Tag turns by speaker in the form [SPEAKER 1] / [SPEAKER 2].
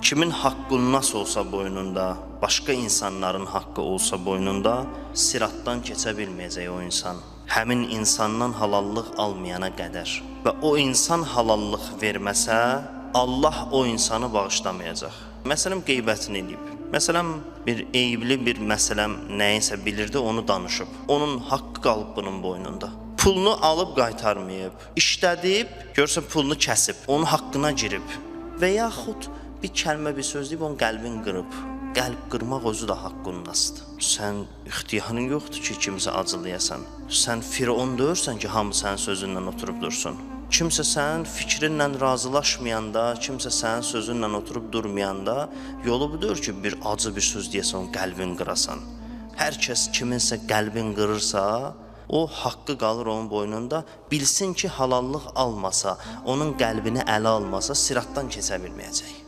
[SPEAKER 1] Kimin haqqı nasıl olsa boynunda, başqa insanların haqqı olsa boynunda, siratdan keçə bilməyəcək o insan. Həmin insandan halallıq almayana qədər və o insan halallıq verməsə, Allah o insanı bağışlamayacaq. Məsələn, qeybətini edib. Məsələn, bir eyibli bir məsələm nəyinsə bilirdi, onu danışıb. Onun haqqı qalıb bunun boynunda. Pulunu alıb qaytarmayıb, işlədib, görsən pulunu kəsib, onun haqqına girib və yaxud bir kəlmə, bir söz deyib, onun qəlbini qırıb. Qəlb qırmaq özü də haqqındadır. Sən ixtiyarın yoxdur ki, kimsə acılayasan. Sən firon deyirsən ki, hamı sənin sözünlə oturub dursun. Kimsə sənin fikrinlə razılaşmayanda, kimsə sənin sözünlə oturub durmayanda, yolu budur ki, bir acı bir söz deyəsən, onun qəlbini qırasan. Hər kəs kiminsə qəlbini qırırsa, o haqqı qalır onun boynunda. Bilsin ki, halallıq almasa, onun qəlbini ələ almasa, siratdan keçə bilməyəcək.